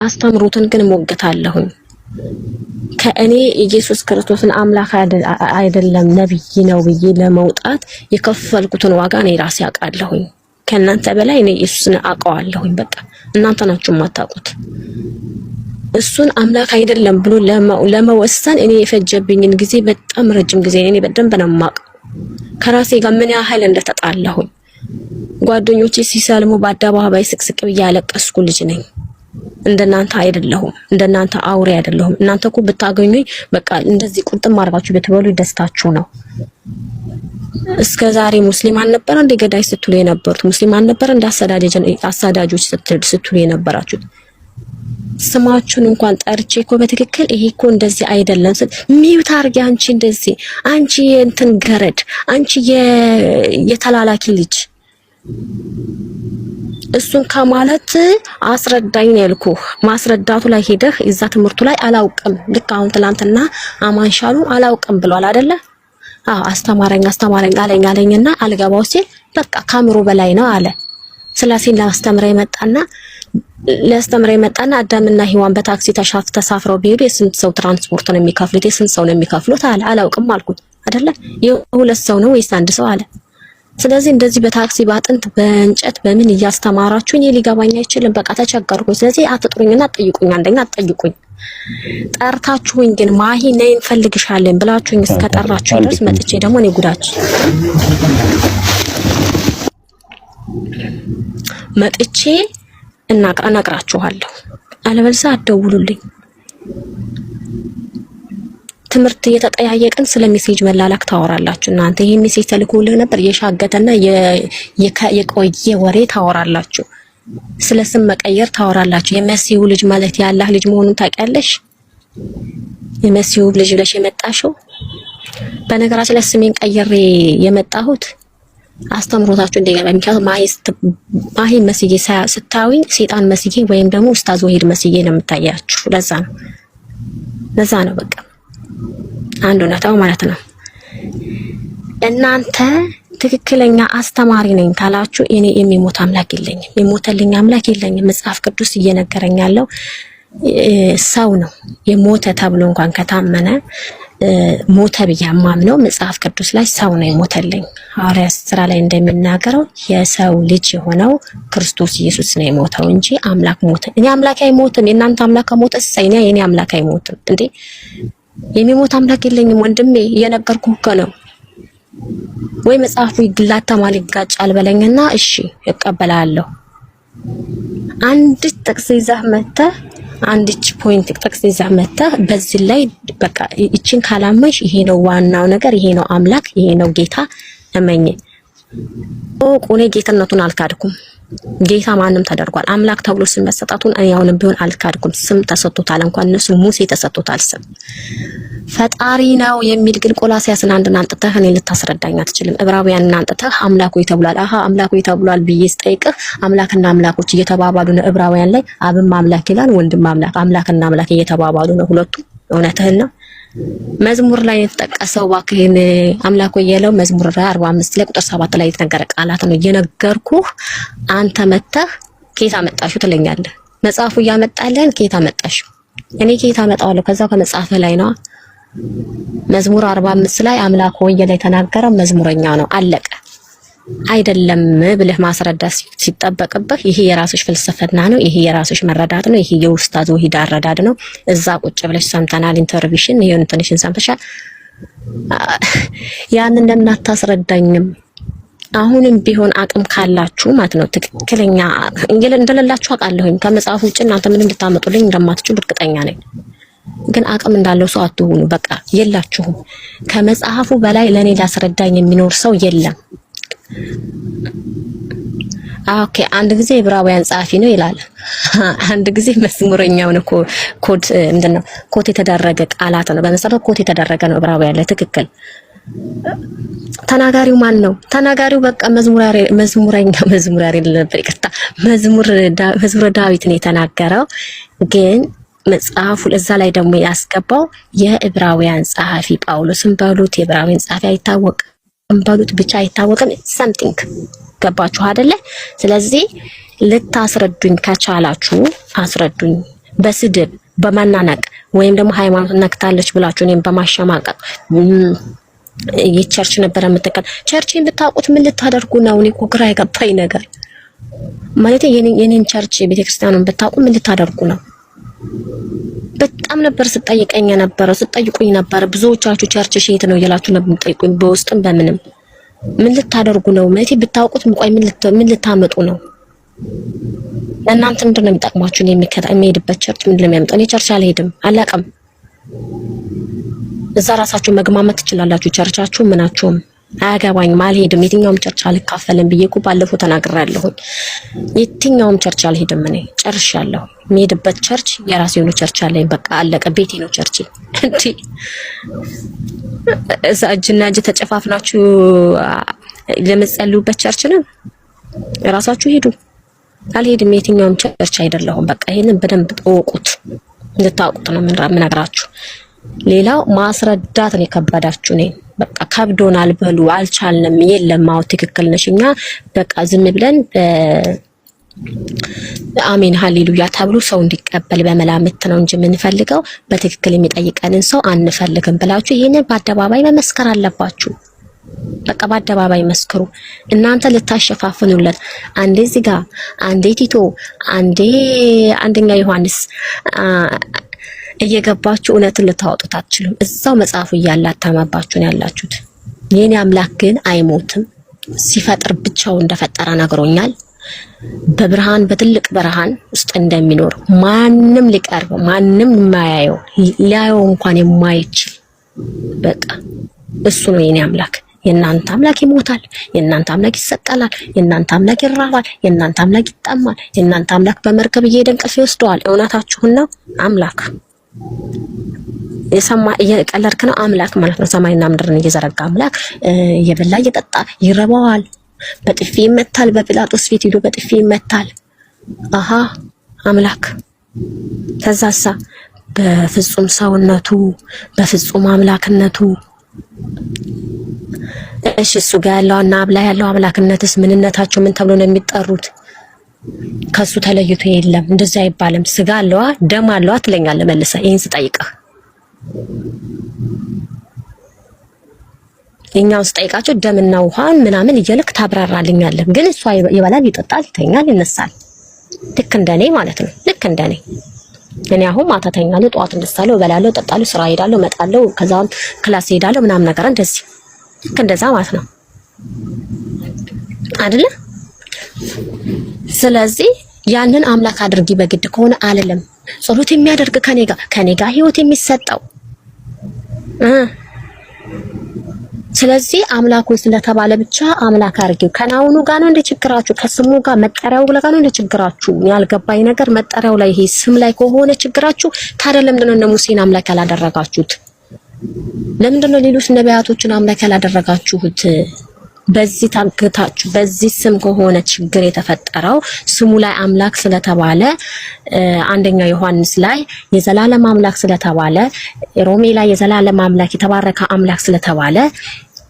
አስተምሩትን ግን ሞግታለሁኝ። ከእኔ ኢየሱስ ክርስቶስን አምላክ አይደለም ነብይ ነው ብዬ ለመውጣት የከፈልኩትን ዋጋ እኔ ራሴ አውቃለሁኝ። ከእናንተ በላይ እኔ ኢየሱስን አውቀዋለሁኝ። በቃ እናንተ ናችሁ የማታውቁት። እሱን አምላክ አይደለም ብሎ ለመወሰን እኔ የፈጀብኝን ጊዜ በጣም ረጅም ጊዜ እኔ በደንብ ነው የማውቀው። ከራሴ ጋር ምን ያህል እንደተጣላሁኝ ጓደኞቼ ሲሰልሙ በአደባባይ ስቅስቅ ብዬ ያለቀስኩ ልጅ ነኝ። እንደናንተ አይደለሁም። እንደናንተ አውሬ አይደለሁም። እናንተ እኮ ብታገኙኝ በቃ እንደዚህ ቁርጥም አድርጋችሁ ብትበሉ ደስታችሁ ነው። እስከዛሬ ሙስሊም አልነበረ እንደ ገዳይ ስትሉ የነበሩት? ሙስሊም አልነበረ እንደ አሳዳጆች ስትሉ የነበራችሁት? ስማችሁን እንኳን ጠርቼ እኮ በትክክል ይሄ እኮ እንደዚህ አይደለም ሚውት አርጊ፣ አንቺ እንደዚህ፣ አንቺ እንትን ገረድ፣ አንቺ የተላላኪ ልጅ እሱን ከማለት አስረዳኝ ነው ያልኩህ። ማስረዳቱ ላይ ሄደህ እዛ ትምህርቱ ላይ አላውቅም። ልክ አሁን ትላንትና አማንሻሉ አላውቅም ብሏል አይደለ? አስተማረኝ አለኝና አልገባው ሲል በቃ ካምሮ በላይ ነው አለ። ስላሴን ላስተምረው መጣና አዳምና ሔዋን በታክሲ ተሳፍረው ቢሄዱ የስንት ሰው ትራንስፖርት ነው የሚከፍሉት? የስንት ሰው ነው የሚከፍሉት አለ። አላውቅም አልኩት አይደለ? የሁለት ሰው ነው ወይስ አንድ ሰው አለ። ስለዚህ እንደዚህ በታክሲ ባጥንት በእንጨት በምን እያስተማራችሁ እኔ ሊገባኝ አይችልም። በቃ ተቸገርኩኝ። ስለዚህ አትጥሩኝና አትጠይቁኝ። አንደኛ አትጠይቁኝ። ጠርታችሁኝ ግን ማሂ ነይ እንፈልግሻለን ብላችሁኝ እስከጠራችሁ ድረስ መጥቼ ደግሞ እኔ ጉዳችሁ መጥቼ እናግራችኋለሁ። አለበለዚያ አትደውሉልኝ። ትምህርት እየተጠያየቅን ስለ ሜሴጅ መላላክ ታወራላችሁ። እናንተ ይሄ ሜሴጅ ተልኮልህ ነበር የሻገተና የቆየ ወሬ ታወራላችሁ። ስለ ስም መቀየር ታወራላችሁ። የመሲሁ ልጅ ማለት ያላህ ልጅ መሆኑን ታውቂያለሽ? የመሲሁ ልጅ ብለሽ የመጣሽው በነገራችን ላይ ስሜን ቀይሬ የመጣሁት አስተምሮታችሁ እንደገባኝ። ምክንያቱም ማሂ መስዬ ስታዩኝ ሰይጣን መስዬ ወይም ደግሞ ኡስታዝ ወሂድ መስዬ ነው የምታያችሁ። ለዛ ነው በቃ አንዱ ነው ማለት ነው። እናንተ ትክክለኛ አስተማሪ ነኝ ካላችሁ እኔ የሚሞት አምላክ የለኝም፣ የሞተልኝ አምላክ የለኝም። መጽሐፍ ቅዱስ እየነገረኝ ያለው ሰው ነው የሞተ ተብሎ እንኳን ከታመነ ሞተ ብዬ የማምነው መጽሐፍ ቅዱስ ላይ ሰው ነው የሞተልኝ። ሐዋርያት ሥራ ላይ እንደሚናገረው የሰው ልጅ የሆነው ክርስቶስ ኢየሱስ ነው የሞተው እንጂ አምላክ ሞተ። እኔ አምላክ አይሞትም። የእናንተ አምላክ ሞተ ሳይኔ የኔ አምላክ አይሞትም እንዴ? የሚሞት አምላክ የለኝም ወንድሜ፣ እየነገርኩህ እኮ ነው። ወይ መጽሐፉ ይግላታማል ይጋጫል በለኝና እሺ እቀበላለሁ። አንድ ጥቅስ ይዘህ መተህ አንድች ፖይንት ጥቅስ ይዘህ መተህ በዚህ ላይ በቃ እቺን ካላመንሽ ይሄ ነው ዋናው ነገር፣ ይሄ ነው አምላክ፣ ይሄ ነው ጌታ እመኝ። እኔ ጌትነቱን አልካድኩም። ጌታ ማንም ተደርጓል። አምላክ ተብሎ ስም መሰጣቱን እኔ አሁንም ቢሆን አልካድኩም። ስም ተሰጥቶታል። እንኳን እነሱ ሙሴ ተሰጥቶታል ስም። ፈጣሪ ነው የሚል ግን ቆላስያስን አንድን አንጥተህ እኔ ልታስረዳኝ አትችልም። ዕብራውያንን አንጥተህ አምላክ ሆይ ተብሏል። አምላክ ሆይ ተብሏል ብዬ ስጠይቅህ አምላክና አምላኮች እየተባባሉ ነው። ዕብራውያን ላይ አብም አምላክ ይላል፣ ወንድም አምላክ፣ አምላክና አምላክ እየተባባሉ ነው ሁለቱ። እውነትህን ነው። መዝሙር ላይ የተጠቀሰው ባክህን አምላክ ወይ ያለው መዝሙር 45 ላይ ቁጥር 7 ላይ የተነገረ ቃላት ነው እየነገርኩህ። አንተ መተህ ኬታ መጣሹ ትለኛለህ። መጽሐፉ እያመጣለን ኬታ መጣሹ። እኔ ኬታ መጣዋለሁ ከዛው ከመጽሐፍ ላይ ነው። መዝሙር 45 ላይ አምላክ ወይ ላይ ተናገረው መዝሙረኛው ነው። አለቀ። አይደለም ብለህ ማስረዳት ሲጠበቅብህ ይሄ የራስሽ ፍልስፍና ነው፣ ይሄ የራስሽ መረዳት ነው፣ ይሄ የኡስታዝ ወሂድ አረዳድ ነው። እዛ ቁጭ ብለሽ ሰምተናል፣ ኢንተርቪሽን ይሄን ትንሽን ሰምተሻል። ያንን ለምን አታስረዳኝም? አሁንም ቢሆን አቅም ካላችሁ ማለት ነው ትክክለኛ እንደሌላችሁ አውቃለሁኝ። ከመጽሐፉ ውጭ እናንተ ምንም ልታመጡልኝ እንደማትችሉ እርግጠኛ ነኝ። ግን አቅም እንዳለው ሰው አትሁኑ። በቃ የላችሁም። ከመጽሐፉ በላይ ለኔ ሊያስረዳኝ የሚኖር ሰው የለም። ኦኬ፣ አንድ ጊዜ ዕብራውያን ጸሐፊ ነው ይላል፣ አንድ ጊዜ መዝሙረኛው ነው። ኮድ ምንድነው? ኮት የተደረገ ቃላት ነው። በመሰረቱ ኮት የተደረገ ነው ዕብራውያን ላይ። ትክክል። ተናጋሪው ማን ነው? ተናጋሪው በቃ መዝሙር አይደለም ነበር፣ ይቅርታ፣ መዝሙረ ዳዊት ነው የተናገረው። ግን መጽሐፉ እዛ ላይ ደግሞ ያስገባው የዕብራውያን ጸሐፊ ጳውሎስን በሉት የዕብራውያን ጸሐፊ አይታወቅም በሉት ብቻ አይታወቅም። something ገባችሁ አይደለ? ስለዚህ ልታስረዱኝ ከቻላችሁ አስረዱኝ። በስድብ በማናናቅ ወይም ደግሞ ሃይማኖት ነክታለች ብላችሁ እኔም በማሸማቀቅ የቸርች ነበር የምትከል ቸርችን ብታውቁት ምን ልታደርጉ ነው? እኔ እኮ ግራ የገባኝ ነገር ማለት የኔን ቸርች ቤተክርስቲያኑን ብታውቁ ምን ልታደርጉ ነው? በጣም ነበር ስጠይቀኝ ነበር ስጠይቁኝ ነበር። ብዙዎቻችሁ ቸርች ሼት ነው እያላችሁ ነበር የምትጠይቁኝ በውስጥም በምንም። ምን ልታደርጉ ነው? ማለት ብታውቁት ምን ልታመጡ ነው? ለእናንተ ምንድን ነው የሚጠቅማችሁ? የሚሄድበት ቸርች ምንድን ነው የሚያመጣው? እኔ ቸርች አልሄድም አላውቅም። እዛ ራሳችሁ መግማመት ትችላላችሁ። ቸርቻችሁ ምናችሁም አያገባኝም፣ አልሄድም። የትኛውም ቸርች አልካፈልም ብዬ እኮ ባለፈው ተናግሬያለሁ። የትኛውም ቸርች አልሄድም። እኔ ጨርሻለሁ። የሚሄድበት ቸርች የራሴ የሆነ ቸርች አለኝ። በቃ አለቀ። ቤቴ ነው ቸርች። እንዴ እዛ እጅና እጅ ተጨፋፍናችሁ ለምትጸልዩበት ቸርች ነው? ራሳችሁ ሄዱ። አልሄድም። የትኛውም ቸርች አይደለሁም። በቃ ይሄንን በደንብ ጠውቁት፣ እንድታውቁት ነው የምነግራችሁ። ሌላው ማስረዳት ነው የከበዳችሁ። እኔ በቃ ከብዶናል በሉ አልቻልንም። የለም አዎ ትክክል ነሽ። እኛ በቃ ዝም ብለን አሜን ሃሌሉያ ተብሎ ሰው እንዲቀበል በመላምት ነው እንጂ የምንፈልገው በትክክል የሚጠይቀንን ሰው አንፈልግም ብላችሁ ይሄንን በአደባባይ መመስከር አለባችሁ። በቃ በአደባባይ መስክሩ። እናንተ ልታሸፋፍኑለት አንዴ እዚህ ጋር አንዴ ቲቶ አንዴ አንደኛ ዮሐንስ እየገባችሁ እውነትን ልታወጡት አትችሉም። እዛው መጽሐፉ እያላተመባችሁ ነው ያላችሁት። የኔ አምላክ ግን አይሞትም። ሲፈጥር ብቻው እንደፈጠረ ነግሮኛል። በብርሃን በትልቅ ብርሃን ውስጥ እንደሚኖር ማንም ሊቀርበው ማንም የማያየው ሊያየው እንኳን የማይችል በቃ እሱ ነው የኔ አምላክ። የእናንተ አምላክ ይሞታል፣ የእናንተ አምላክ ይሰቀላል፣ የእናንተ አምላክ ይራባል፣ የእናንተ አምላክ ይጠማል፣ የእናንተ አምላክ በመርከብ እየሄደ እንቅልፍ ይወስደዋል። እውነታችሁን ነው። አምላክ የሰማ እየቀለድክ ነው። አምላክ ማለት ነው ሰማይና ምድርን እየዘረጋ አምላክ እየበላ እየጠጣ ይረባዋል። በጥፊ ይመታል። በጲላጦስ ፊት ሄዶ በጥፊ ይመታል። አሃ አምላክ ከዛሳ በፍጹም ሰውነቱ በፍጹም አምላክነቱ እሺ እሱ ጋር ያለውና አብላ ያለው አምላክነትስ ምንነታቸው ምን ተብሎ ነው የሚጠሩት? ከሱ ተለይቶ የለም። እንደዛ አይባልም። ስጋ አለዋ ደም አለዋ ትለኛለህ መልሰህ ይሄን ስጠይቅህ። እኛው ስጠይቃቸው ደምና ውሃን ምናምን እየልክ ታብራራልኛለህ። ግን እሱ ይበላል፣ ይጠጣል፣ ይተኛል፣ ይነሳል። ልክ እንደኔ ማለት ነው። ልክ እንደኔ እኔ አሁን ማታ ተኛለሁ፣ ጠዋት እነሳለሁ፣ እበላለሁ፣ እጠጣለሁ፣ ስራ ሄዳለሁ፣ እመጣለሁ፣ ከዛም ክላስ ሄዳለሁ ምናምን ነገር እንደዚህ ልክ እንደዛ ማለት ነው አይደለ? ስለዚህ ያንን አምላክ አድርጊ በግድ ከሆነ አልልም። ጸሎት የሚያደርግ ከኔ ጋር ህይወት የሚሰጠው ስለዚህ አምላኩን ስለተባለ ብቻ አምላክ አድርጊው። ከናውኑ ጋር ነው እንደ ችግራችሁ፣ ከስሙ ጋር መጠሪያው ጋር ነው እንደ ችግራችሁ። ያልገባኝ ነገር መጠሪያው ላይ ይሄ ስም ላይ ከሆነ ችግራችሁ፣ ታዲያ ለምንድነው እነ ሙሴን አምላክ ያላደረጋችሁት? ለምንድነው ሌሎች ነቢያቶችን አምላክ ያላደረጋችሁት? በዚህ ታግታችሁ በዚህ ስም ከሆነ ችግር የተፈጠረው ስሙ ላይ አምላክ ስለተባለ አንደኛ ዮሐንስ ላይ የዘላለም አምላክ ስለተባለ ሮሜ ላይ የዘላለም አምላክ የተባረከ አምላክ ስለተባለ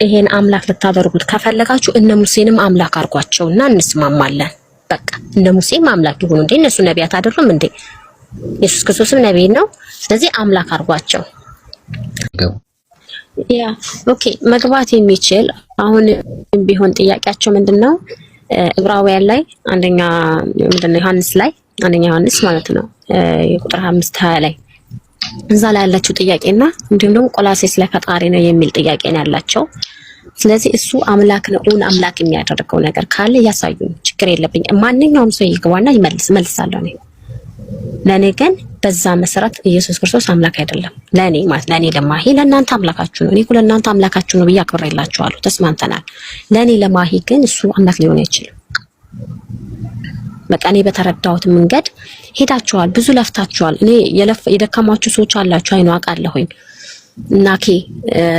ይሄን አምላክ ልታደርጉት ከፈለጋችሁ እነ ሙሴንም አምላክ አድርጓቸውና እንስማማለን። በቃ እነ ሙሴም አምላክ ይሁኑ እንዴ? እነሱ ነቢያት አይደሉም እንዴ? ኢየሱስ ክርስቶስም ነቢይ ነው። ስለዚህ አምላክ አድርጓቸው። ያ ኦኬ መግባት የሚችል አሁን ቢሆን ጥያቄያቸው ምንድነው? ዕብራውያን ላይ አንደኛ ምንድነው ዮሐንስ ላይ አንደኛ ዮሐንስ ማለት ነው የቁጥር 5:20 ላይ እዛ ላይ ያላችሁ ጥያቄና እንዲሁም ደግሞ ቆላሴስ ላይ ፈጣሪ ነው የሚል ጥያቄ ነው ያላቸው። ስለዚህ እሱ አምላክ ነው አምላክ የሚያደርገው ነገር ካለ ያሳዩኝ፣ ችግር የለብኝ። ማንኛውም ሰው ይግባና መልሳለሁ ነው። ለኔ ግን በዛ መሰረት ኢየሱስ ክርስቶስ አምላክ አይደለም። ለኔ ማለት ለኔ ለማሂ ለእናንተ አምላካችሁ ነው። እኔ እኮ ለእናንተ አምላካችሁ ነው ብዬ አክብሬላችኋለሁ፣ ተስማምተናል። ለኔ ለማሂ ግን እሱ አምላክ ሊሆን አይችልም። በቃ እኔ በተረዳሁት መንገድ ሄዳችኋል፣ ብዙ ለፍታችኋል። እኔ የደከማችሁ ሰዎች አላችሁ፣ አይኑ አውቃለሁኝ። እናኬ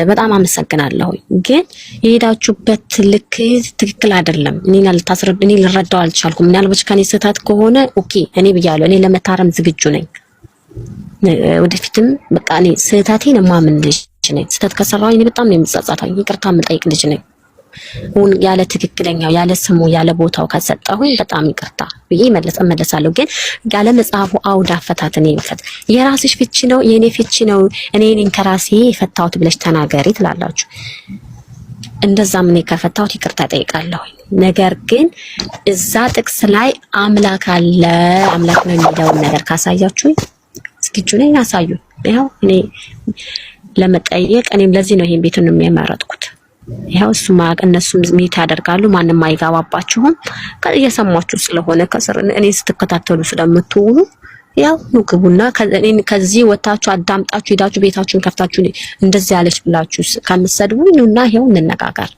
በጣም አመሰግናለሁ። ግን የሄዳችሁበት ልክ ትክክል አይደለም። እኔ ልረዳው አልቻልኩም። ምናልባት ከኔ ስህተት ከሆነ ኦኬ እኔ ብያለሁ። እኔ ለመታረም ዝግጁ ነኝ። ወደፊትም በቃ እኔ ስህተቴን ማምን ልጅ ነኝ። ስህተት ከሰራሁኝ እኔ በጣም ነው የምጸጸተው። ይቅርታ የምጠይቅ ልጅ ነኝ። ያለ ትክክለኛው ያለ ስሙ ያለ ቦታው ከሰጠሁኝ በጣም ይቅርታ ብዬ እመለሳለሁ። ግን ያለ መጽሐፉ አውድ አፈታትን ይፈት የራስሽ ፍቺ ነው የኔ ፍቺ ነው እኔ ነኝ ከራሴ የፈታሁት ብለሽ ተናገሪ ትላላችሁ። እንደዛ ምን ከፈታሁት ይቅርታ ጠይቃለሁ። ነገር ግን እዛ ጥቅስ ላይ አምላክ አለ አምላክ ነው የሚለው ነገር ካሳያችሁኝ ዝግጁ ነኝ። አሳዩ። ያው እኔ ለመጠየቅ እኔም ለዚህ ነው ይሄን ቤቱን የሚያመራጥኩት። ያው እነሱም ሚት ያደርጋሉ ማንንም አይጋባባችሁም እየሰማችሁ ስለሆነ ከስር እኔ ስትከታተሉ ስለምትውሉ ያው ንግቡና ከዚህ ወጣችሁ አዳምጣችሁ ሄዳችሁ ቤታችሁን ከፍታችሁ እንደዚህ ያለች ብላችሁ ከምትሰድቡኝና ይሄው እንነጋገር።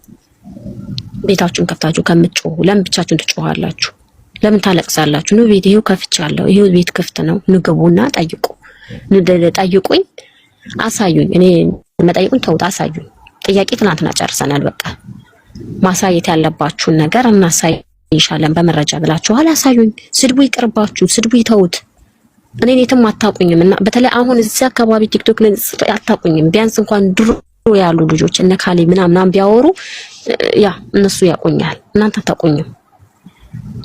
ቤታችሁን ከፍታችሁ ከምትጮሁ ለምን ብቻችሁን ትጮሃላችሁ? ለምን ታለቅሳላችሁ? ነው ቪዲዮ ከፍቻለሁ። ይሄው ቤት ክፍት ነው። ንግቡና ጠይቁኝ፣ አሳዩኝ። እኔ መጠየቁን ተውት፣ አሳዩኝ። ጥያቄ ትናንትና ጨርሰናል። በቃ ማሳየት ያለባችሁን ነገር እናሳይሻለን በመረጃ ብላችኋል። አሳዩኝ። ስድቡ ይቅርባችሁ፣ ስድቡ ይተውት። እኔን የትም አታውቁኝም እና በተለይ አሁን እዚህ አካባቢ ቲክቶክ ላይ አታውቁኝም። ቢያንስ እንኳን ድሮ ያሉ ልጆች እነ ካሌ ምናምን ቢያወሩ ያ እነሱ ያውቁኛል። እናንተ አታውቁኝም።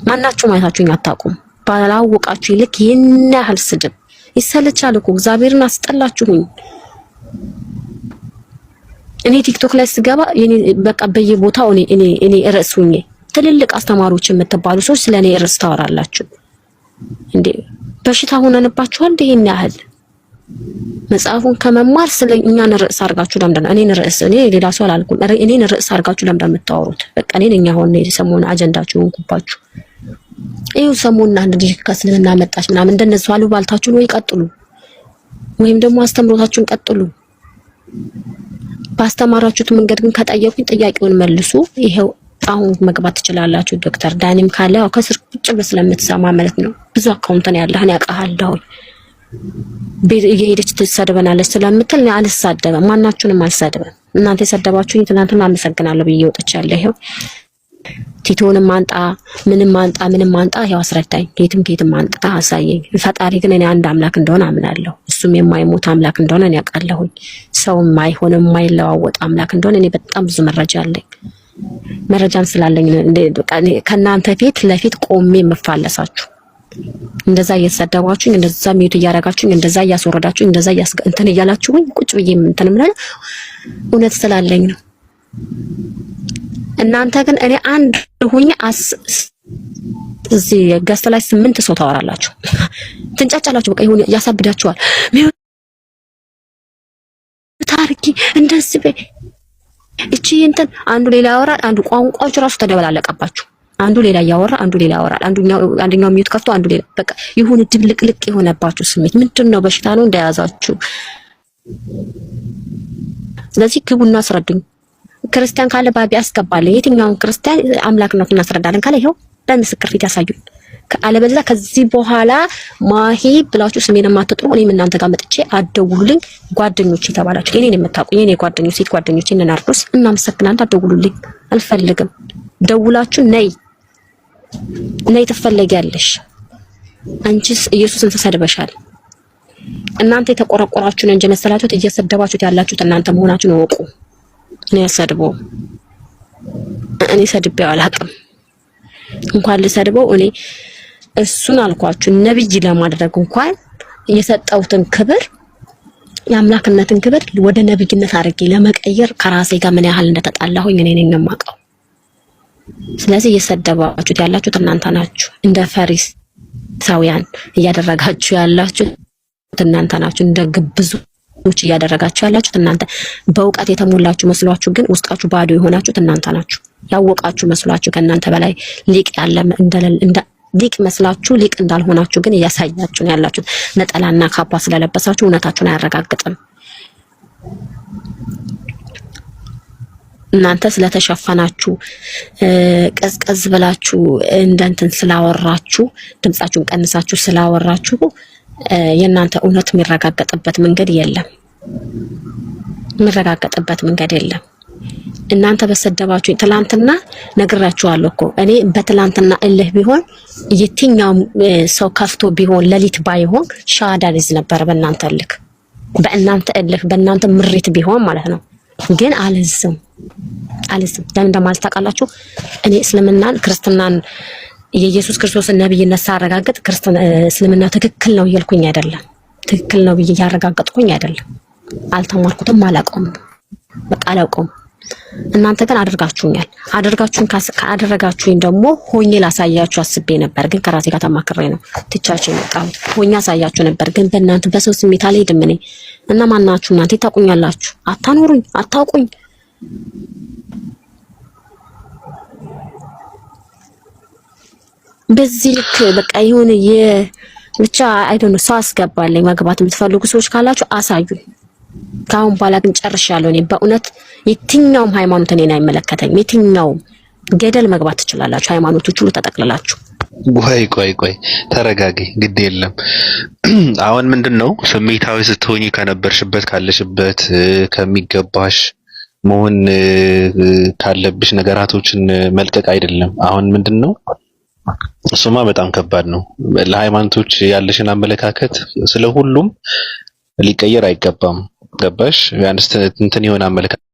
ማናችሁም አይታችሁኝ አታውቁም። ባላወቃችሁ ልክ ይሄን ያህል ስድብ ይሰለቻል እኮ እግዚአብሔርን አስጠላችሁኝ። እኔ ቲክቶክ ላይ ስገባ በቃ በየቦታው እኔ ርዕስ ሁኜ ትልልቅ አስተማሪዎች የምትባሉ ሰዎች ስለኔ ርዕስ ታወራላችሁ እንዴ? በሽታ ሆነንባችኋል እንዴ? ይሄን ያህል መጽሐፉን ከመማር ስለኛን ርዕስ አድርጋችሁ ለምንድን ነው እኔ ሌላ ሰው አላልኩም። እኔን ርዕስ አድርጋችሁ ለምንድን ነው የምታወሩት? በቃ እኛ ሆነ የሰሞኑን አጀንዳችሁን ኩባችሁ ይኸው ሰሞኑን አንድ ልጅ ከእስልምና መጣች ምናምን እንደነሱ አሉባልታችሁን ወይ ቀጥሉ፣ ወይም ደግሞ አስተምሮታችሁን ቀጥሉ። ባስተማራችሁት መንገድ ግን ከጠየቁኝ ጥያቄውን መልሱ። ይሄው አሁን መግባት ትችላላችሁ። ዶክተር ዳኒም ካለ ያው ከስር ቁጭ ብለህ ስለምትሰማ ማለት ነው። ብዙ አካውንት ነው ያለህን ያውቃለሁ። እየሄደች ትሰድበናለች ስለምትል ነው አልሳደበም። ማናችሁንም አልሳደበም። እናንተ የሰደባችሁኝ ትናንትና አመሰግናለሁ ብዬ ወጥቻለሁ። ይሄው ቲቶንም ምንም አንጣ ያው አስረዳኝ። ከየትም አንጣ አሳየኝ። ፈጣሪ ግን እኔ አንድ አምላክ እንደሆነ አምናለሁ። እሱም የማይሞት አምላክ እንደሆነ እኔ ያውቃለሁ። ሰው የማይሆን የማይለዋወጥ አምላክ እንደሆነ እኔ በጣም ብዙ መረጃ አለኝ። መረጃም ስላለኝ ከእናንተ ፊት ለፊት ቆሜ የምፋለሳችሁ እንደዛ እየተሰደባችሁኝ፣ እንደዛ ሚዩት እያደረጋችሁኝ፣ እንደዛ እያስወረዳችሁኝ፣ እንደዛ እንትን እያላችሁኝ ቁጭ ብዬ እንትን ምናለ እውነት ስላለኝ ነው። እናንተ ግን እኔ አንድ ሆኜ እዚህ ገስት ላይ 8 ሰው ታወራላችሁ፣ ትንጫጫላችሁ። በቃ ይሁን ያሳብዳችኋል። ታርኪ እንደዚህ በይ እቺ እንትን አንዱ ሌላ ያወራል። አንዱ ቋንቋዎች ራሱ ተደበላለቀባችሁ። አንዱ ሌላ ያወራ፣ አንዱ ሌላ ያወራል። አንደኛው ሚዩት ከፍቶ አንዱ ሌላ በቃ ይሁን ድብልቅልቅ የሆነባችሁ ስሜት ምንድነው? በሽታ ነው እንደያዛችሁ። ስለዚህ ግቡና አስረዱኝ። ክርስቲያን ካለ ባቢ አስገባለሁ። የትኛውን ክርስቲያን አምላክነቱን እናስረዳለን ካለ ይሄው በምስክር ፊት ያሳዩኝ። አለበለዚያ ከዚህ በኋላ ማሂ ብላችሁ ስሜን የማትጥሩ እኔም እናንተ ጋር መጥቼ አደውሉልኝ። ጓደኞቼ ተባላችሁ የኔን የምታውቁ የኔ ጓደኞች ሴት ጓደኞቼ እነ ናርዶስ እናመሰግናለን። አደውሉልኝ። አልፈልግም። ደውላችሁ ነይ ትፈለጊያለሽ። አንቺስ ኢየሱስን ተሰድበሻል። እናንተ የተቆረቆራችሁ ነው እንጂ መሰላችሁት እየሰደባችሁት ያላችሁት እናንተ መሆናችሁን ወቁ። እኔ ያሰድበው እኔ ሰድቤው አላውቅም። እንኳን ልሰድበው እኔ እሱን አልኳችሁ ነብይ ለማድረግ እንኳን የሰጠውትን ክብር የአምላክነትን ክብር ወደ ነብይነት አድርጌ ለመቀየር ከራሴ ጋር ምን ያህል እንደተጣላሁኝ እኔ ነኝ የማውቀው። ስለዚህ እየሰደባችሁት ያላችሁት እናንተ ናችሁ። እንደ ፈሪሳውያን እያደረጋችሁ ያላችሁት እናንተ ናችሁ። እንደ ግብዞች እያደረጋችሁ ያላችሁት እናንተ፣ በእውቀት የተሞላችሁ መስሏችሁ ግን ውስጣችሁ ባዶ የሆናችሁት እናንተ ናችሁ። ያወቃችሁ መስሏችሁ ከእናንተ በላይ ሊቅ ያለ እንደ ሊቅ መስላችሁ ሊቅ እንዳልሆናችሁ ግን እያሳያችሁ ነው ያላችሁት። ነጠላና ካባ ስለለበሳችሁ እውነታችሁን አያረጋግጥም። እናንተ ስለተሸፈናችሁ ቀዝቀዝ ብላችሁ እንደንትን ስላወራችሁ ድምጻችሁን ቀንሳችሁ ስላወራችሁ የእናንተ እውነት የሚረጋገጥበት መንገድ የለም። የሚረጋገጥበት መንገድ የለም። እናንተ በሰደባችሁ ትላንትና ነግራችኋለሁ እኮ እኔ በትላንትና እልህ ቢሆን የትኛው ሰው ከፍቶ ቢሆን ለሊት ባይሆን ሻዳ ልዝ ነበር። በእናንተ እልህ በእናንተ ምሪት ቢሆን ማለት ነው ግን አልዝም ለምን እንደማለት ታውቃላችሁ? እኔ እስልምናን ክርስትናን የኢየሱስ ክርስቶስን ነብይነት ሳረጋግጥ እስልምና ትክክል ነው እያልኩኝ አይደለም። ትክክል ነው ብዬ ያረጋግጥኩኝ አይደለም። አልተማርኩትም፣ አላውቀውም፣ በቃ አላውቀውም። እናንተ ግን አድርጋችሁኛል። ካደረጋችሁኝ ደግሞ ሆኜ ላሳያችሁ አስቤ ነበር፣ ግን ከራሴ ጋር ተማክሬ ነው ትቻችሁ የመጣሁት። ሆኜ አሳያችሁ ነበር፣ ግን በእናንተ በሰው ስሜት አልሄድም እኔ። እና ማናችሁ እናንተ ታውቁኛላችሁ? አታኖሩኝ፣ አታውቁኝ። በዚህ ልክ በቃ የሆነ ብቻ አይደል ሰው አስገባልኝ። መግባት የምትፈልጉ ሰዎች ካላችሁ አሳዩኝ። ካሁን በኋላ ግን ጨርሻለሁ። እኔ በእውነት የትኛውም ሃይማኖት እኔን አይመለከተኝም። የትኛውም ገደል መግባት ትችላላችሁ፣ ሃይማኖቶች ሁሉ ተጠቅልላችሁ። ቆይ ተረጋጊ፣ ግድ የለም። አሁን ምንድነው ስሜታዊ ስትሆኚ ከነበርሽበት ካለሽበት ከሚገባሽ መሆን ካለብሽ ነገራቶችን መልቀቅ አይደለም። አሁን ምንድነው እሱማ በጣም ከባድ ነው። ለሃይማኖቶች ያለሽን አመለካከት ስለሁሉም ሊቀየር አይገባም። ገባሽ? ያንስ እንትን የሆነ አመለካከት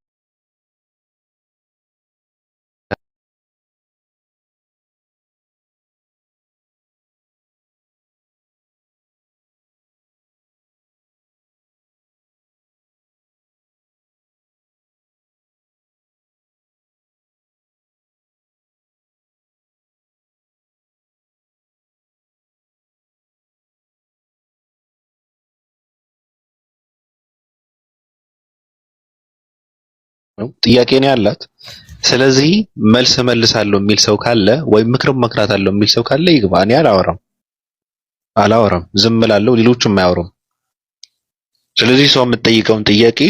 ነው ጥያቄ ነው ያላት። ስለዚህ መልስ መልሳለሁ የሚል ሰው ካለ ወይም ምክርም መክራታለሁ የሚል ሰው ካለ ይግባ። እኔ አላወራም፣ ዝም እላለሁ፣ ሌሎቹም አያወሩም። ስለዚህ ሰው የምትጠይቀውን ጥያቄ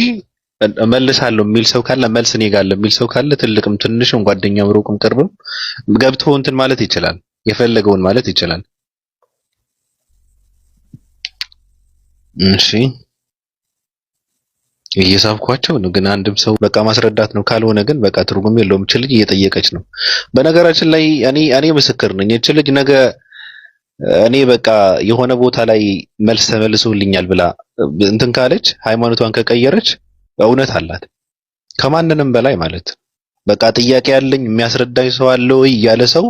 መልሳለሁ የሚል ሰው ካለ መልስ እኔ ጋር የሚል ሰው ካለ ትልቅም ትንሽም ጓደኛም ሩቅም ቅርብም ገብቶ እንትን ማለት ይችላል፣ የፈለገውን ማለት ይችላል። እሺ እየሳብኳቸው ነው። ግን አንድም ሰው በቃ ማስረዳት ነው። ካልሆነ ግን በቃ ትርጉም የለውም። እቺ ልጅ እየጠየቀች ነው። በነገራችን ላይ እኔ ምስክር ነኝ። እቺ ልጅ ነገ እኔ በቃ የሆነ ቦታ ላይ መልስ ተመልሶልኛል ብላ እንትን ካለች ሃይማኖቷን ከቀየረች እውነት አላት ከማንንም በላይ ማለት በቃ ጥያቄ ያለኝ የሚያስረዳኝ ሰው አለ ወይ ያለ ሰው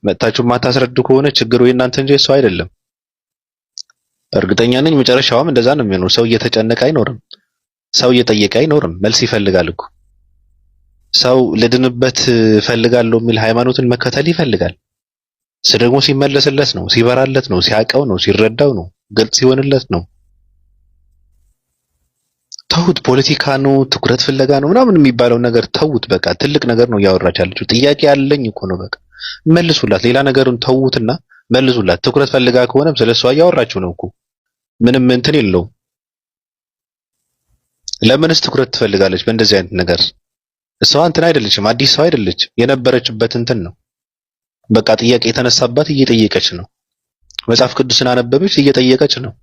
መታችሁ ማታስረዱ ከሆነ ችግሩ የእናንተ እንጂ ሰው አይደለም። እርግጠኛ ነኝ መጨረሻውም እንደዛ ነው የሚሆነው። ሰው እየተጨነቀ አይኖርም። ሰው እየጠየቀ አይኖርም። መልስ ይፈልጋል እኮ ሰው ልድንበት ፈልጋለሁ የሚል ሃይማኖትን መከተል ይፈልጋል። ደግሞ ሲመለስለት ነው፣ ሲበራለት ነው፣ ሲያቀው ነው፣ ሲረዳው ነው፣ ግልጽ ሲሆንለት ነው። ተውት። ፖለቲካ ነው፣ ትኩረት ፍለጋ ነው ምናምን የሚባለው ነገር ተውት። በቃ ትልቅ ነገር ነው እያወራች ያለችው። ጥያቄ ያለኝ እኮ ነው። በቃ መልሱላት። ሌላ ነገሩን ተውትና መልሱላት። ትኩረት ፈልጋ ከሆነም ስለሷ እያወራችሁ ነው እኮ ምንም እንትን የለውም። ለምንስ ትኩረት ትፈልጋለች በእንደዚህ አይነት ነገር? እሷ እንትን አይደለችም፣ አዲስ ሰው አይደለችም። የነበረችበት እንትን ነው። በቃ ጥያቄ የተነሳባት እየጠየቀች ነው። መጽሐፍ ቅዱስን አነበበች፣ እየጠየቀች ነው።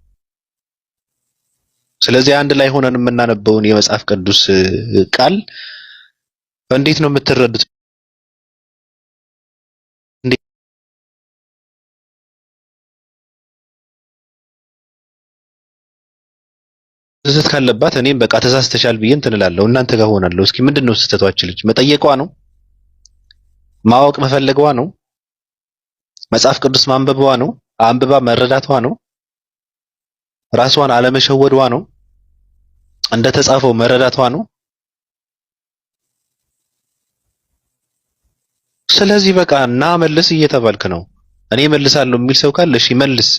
ስለዚህ አንድ ላይ ሆነን የምናነበውን የመጽሐፍ ቅዱስ ቃል እንዴት ነው የምትረዱት? ስህተት ካለባት እኔም በቃ ተሳስተሻል ብዬ እንትን እላለሁ፣ እናንተ ጋር ሆናለሁ። እስኪ ምንድነው ስህተቷ? ልጅ መጠየቋ ነው? ማወቅ መፈለጓ ነው? መጽሐፍ ቅዱስ ማንበቧ ነው? አንብባ መረዳቷ ነው? ራሷን አለመሸወዷ ነው? እንደተጻፈው መረዳቷ ነው? ስለዚህ በቃ እና መልስ እየተባልክ ነው። እኔ መልሳለሁ የሚል ሰው ካለ እሺ መልስ።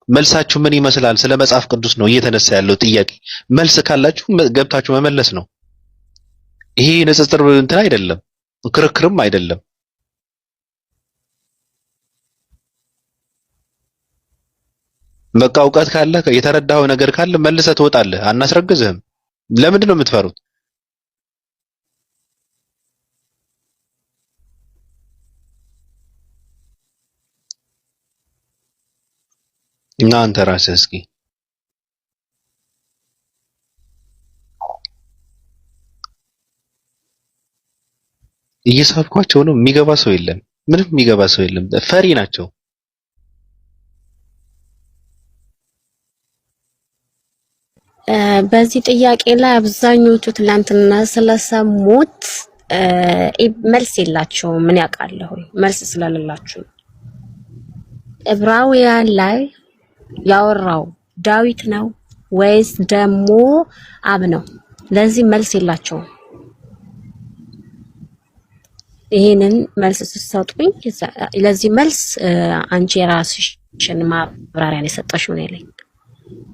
መልሳችሁ ምን ይመስላል? ስለ መጽሐፍ ቅዱስ ነው እየተነሳ ያለው ጥያቄ። መልስ ካላችሁ ገብታችሁ መመለስ ነው። ይሄ ንጽጽር እንትን አይደለም፣ ክርክርም አይደለም። በቃ እውቀት ካለ የተረዳኸው ነገር ካለ መልሰህ ትወጣለህ። አናስረግዝህም። ለምንድን ነው የምትፈሩት? እናንተ ራስህ እስኪ እየሳብኳቸው ነው። የሚገባ ሰው የለም። ምንም የሚገባ ሰው የለም። ፈሪ ናቸው። በዚህ ጥያቄ ላይ አብዛኞቹ ትላንትና ስለሰሙት መልስ የላቸውም። ምን ያውቃለሁ መልስ ስለሌላችሁ ዕብራውያን ላይ ያወራው ዳዊት ነው ወይስ ደግሞ አብ ነው? ለዚህ መልስ የላቸውም። ይሄንን መልስ ስትሰጡኝ ለዚህ መልስ አንቺ የራስሽን ማብራሪያ ነው የሰጠሽው ነው ያለኝ።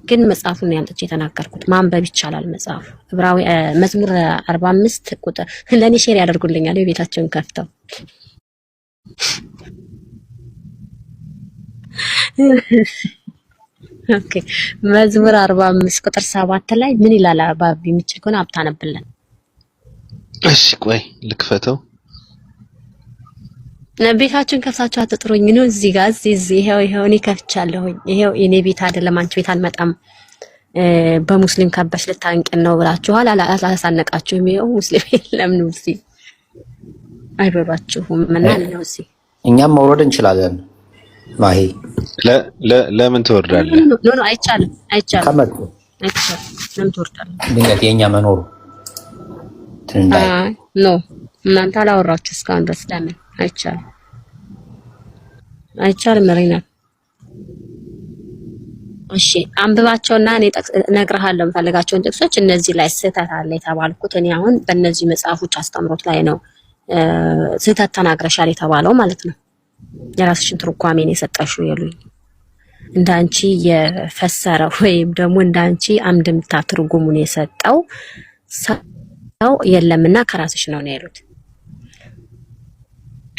ግን መጽሐፉን ያንጥቼ የተናገርኩት ማንበብ ይቻላል። መጽሐፉ ዕብራዊ መዝሙር 45 ቁጥር ለኔ ሼር ያደርጉልኛል የቤታቸውን ከፍተው ኦኬ መዝሙር 45 ቁጥር 7 ላይ ምን ይላል? አባቢ የምችል ከሆነ አብታነብልን። እሺ ቆይ ልክፈተው። ቤታችሁን ከፍታችሁ አትጥሩኝ ነው። እዚህ ጋር እዚህ ይሄው እኔ ከፍቻለሁኝ። ይሄው እኔ ቤት አይደለም አንቺ ቤት አልመጣም በሙስሊም ከበሽ ልታንቀን ነው ብላችኋል። አላሳነቃችሁም። ይሄው ሙስሊም የለም ነው እዚህ አይበባችሁም። ምን ነው እዚህ እኛም መውረድ እንችላለን። ማሂ ለምን ትወርዳለህ? ኖ አይቻልም። አይቻልም። ለምን ትወርዳለህ? ድንገት የኛ መኖሩ ትንዳይ ኖ እናንተ አላወራችሁ እስካሁን ድረስ ለምን አይቻልም? አይቻልም መሪና። እሺ አንብባቸውና እኔ እነግርሃለሁ የምፈልጋቸውን ጥቅሶች። እነዚህ ላይ ስህተት አለ የተባልኩት እኔ አሁን በእነዚህ መጽሐፎች አስተምሮት ላይ ነው ስህተት ተናግረሻል የተባለው ማለት ነው። የራስሽን ትርጓሜ ነው የሰጠሽው ያሉኝ። እንዳንቺ የፈሰረ ወይም ደግሞ እንዳንቺ አምድምታ ትርጉሙን የሰጠው ሰው የለምና ከራስሽ ነው ያሉት።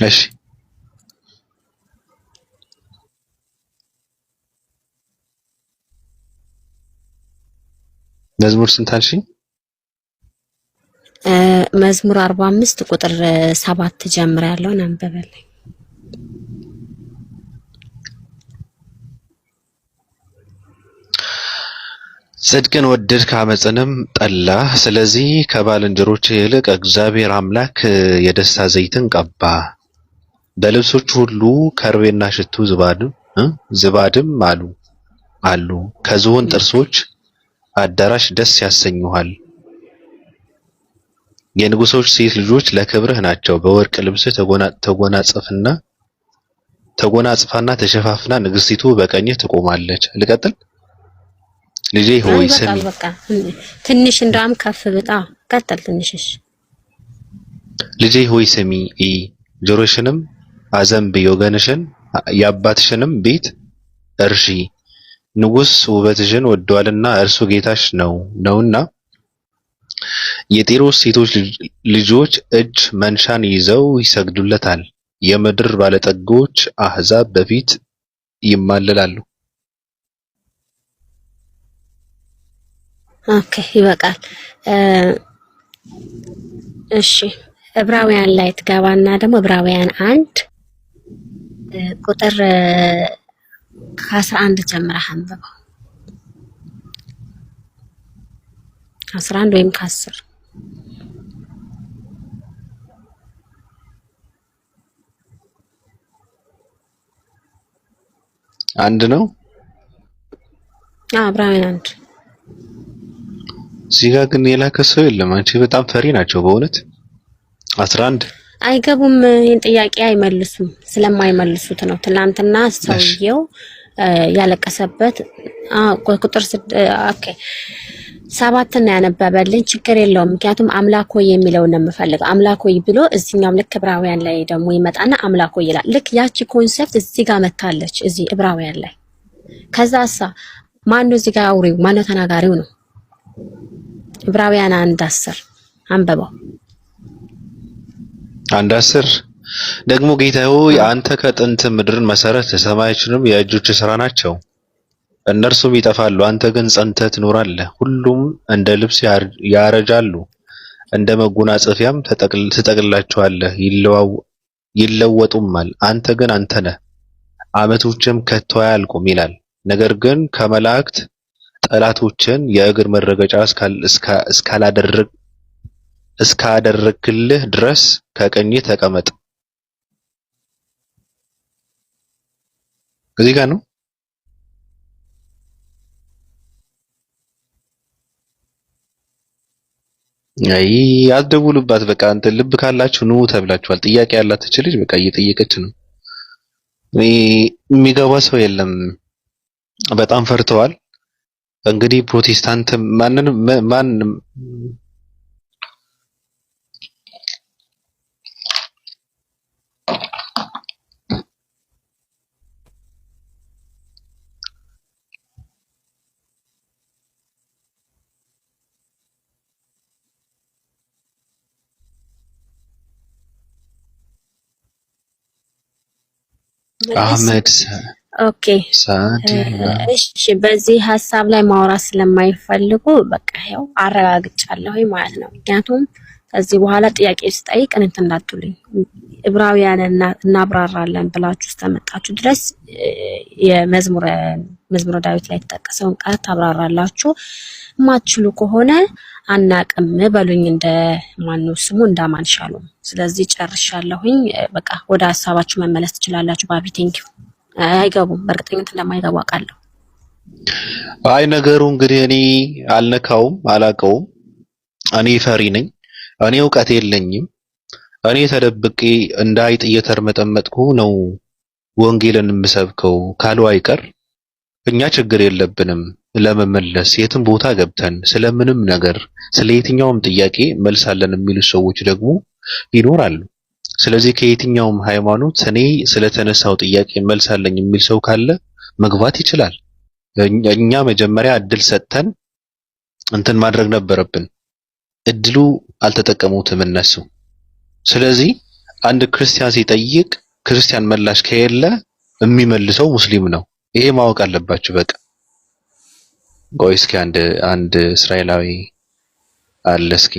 እሺ መዝሙር ስንት አልሽኝ? መዝሙር 45 ቁጥር 7 ጀምሮ ያለውን አንበበልኝ። ጽድቅን ወደድክ አመፅንም ጠላህ። ስለዚህ ከባልንጀሮች ይልቅ እግዚአብሔር አምላክ የደስታ ዘይትን ቀባ። በልብሶች ሁሉ ከርቤና ሽቱ ዝባድም አሉ። ከዝሆን ጥርሶች አዳራሽ ደስ ያሰኙሃል። የንጉሶች ሴት ልጆች ለክብርህ ናቸው። በወርቅ ልብስ ተጎናጽፋና ተሸፋፍና ንግስቲቱ በቀኝህ ትቆማለች። ልቀጥል? ልጄ ሆይ ስሚ። በቃ ትንሽ እንዳም ከፍ ብጣ ቀጥል ትንሽሽ። ልጄ ሆይ ስሚ፣ ጆሮሽንም አዘንብዪ፣ ወገንሽን የአባትሽንም ቤት እርሺ። ንጉሥ ውበትሽን ወዷልና እርሱ ጌታሽ ነውና። የጢሮስ ሴቶች ልጆች እጅ መንሻን ይዘው ይሰግዱለታል። የምድር ባለጠጎች አሕዛብ በፊት ይማለላሉ። ኦኬ ይበቃል። እሺ ዕብራውያን ላይ ትገባና ደግሞ ዕብራውያን 1 ቁጥር ከ11 ጀምረህ አንብበው። 11 ወይም ከ10 አንድ ነው። ዕብራውያን 1 እዚህ ጋር ግን የላከ ሰው የለም። አንቺ በጣም ፈሪ ናቸው በእውነት። 11 አይገቡም። ይሄን ጥያቄ አይመልሱም። ስለማይመልሱት ነው። ትናንትና ሰውየው ያለቀሰበት ቁጥር ኦኬ 7 ነው ያነበበልኝ። ችግር የለውም ምክንያቱም አምላክ ሆይ የሚለውን ነው የምፈልገው። አምላክ ሆይ ብሎ እዚህኛውም ልክ ዕብራውያን ላይ ደግሞ ይመጣና አምላክ ሆይ ይላል። ልክ ያቺ ኮንሰፕት እዚህ ጋር መታለች እዚህ ዕብራውያን ላይ። ከዛሳ ማነው እዚህ ጋር አውሪው? ማነው ተናጋሪው ነው? ዕብራውያን 1:10 አንበባው። 1:10 ደግሞ ጌታ ሆይ አንተ ከጥንት ምድርን መሰረት ሰማዮችንም የእጆች ስራ ናቸው። እነርሱም ይጠፋሉ፣ አንተ ግን ጸንተህ ትኖራለህ። ሁሉም እንደ ልብስ ያረጃሉ፣ እንደ መጎናጸፊያም ትጠቅልላቸዋለህ፣ ይለወጡማል። አንተ ግን አንተ ነህ፣ ዓመቶችም ከቶ አያልቁም ይላል። ነገር ግን ከመላእክት ጠላቶችን የእግር መረገጫ እስካደረግክልህ ድረስ ከቀኜ ተቀመጥ። እዚህ ጋር ነው። አይ አትደውሉባት። በቃ አንተ ልብ ካላችሁ ኑ ተብላችኋል። ጥያቄ ያላት እች ልጅ በቃ እየጠየቀች ነው። የሚገባ ሰው የለም። በጣም ፈርተዋል። እንግዲህ ፕሮቴስታንት ማንንም አህመድ ኦኬ እሺ፣ በዚህ ሀሳብ ላይ ማውራት ስለማይፈልጉ በቃ ያው አረጋግጫለሁ ማለት ነው። ምክንያቱም ከዚህ በኋላ ጥያቄ ስጠይቅ እንትን እንዳትሉኝ ዕብራውያን እናብራራለን ብላችሁ እስከመጣችሁ ድረስ የመዝሙረ ዳዊት ላይ የተጠቀሰውን ቃል ታብራራላችሁ። ማትችሉ ከሆነ አናቅም በሉኝ፣ እንደ ማነው ስሙ እንዳማን ሻሎም። ስለዚህ ጨርሻለሁኝ። በቃ ወደ ሀሳባችሁ መመለስ ትችላላችሁ። ባቢ ቴንኪው። አይገቡም፣ በእርግጠኝነት እንደማይገቡ አውቃለሁ። አይ ነገሩ እንግዲህ እኔ አልነካውም፣ አላቀውም። እኔ ፈሪ ነኝ። እኔ እውቀት የለኝም። እኔ ተደብቄ እንዳይጥ እየተርመጠመጥኩ ነው ወንጌልን የምሰብከው ካሉ አይቀር እኛ ችግር የለብንም ለመመለስ የትም ቦታ ገብተን ስለምንም ነገር ስለ የትኛውም ጥያቄ መልሳለን የሚሉ ሰዎች ደግሞ ይኖራሉ። ስለዚህ ከየትኛውም ሃይማኖት እኔ ስለተነሳው ጥያቄ መልሳለኝ የሚል ሰው ካለ መግባት ይችላል። እኛ መጀመሪያ እድል ሰጥተን እንትን ማድረግ ነበረብን። እድሉ አልተጠቀሙትም እነሱ። ስለዚህ አንድ ክርስቲያን ሲጠይቅ ክርስቲያን መላሽ ከሌለ የሚመልሰው ሙስሊም ነው። ይሄ ማወቅ አለባችሁ። በቃ ቆይ እስኪ አንድ እስራኤላዊ አለ እስኪ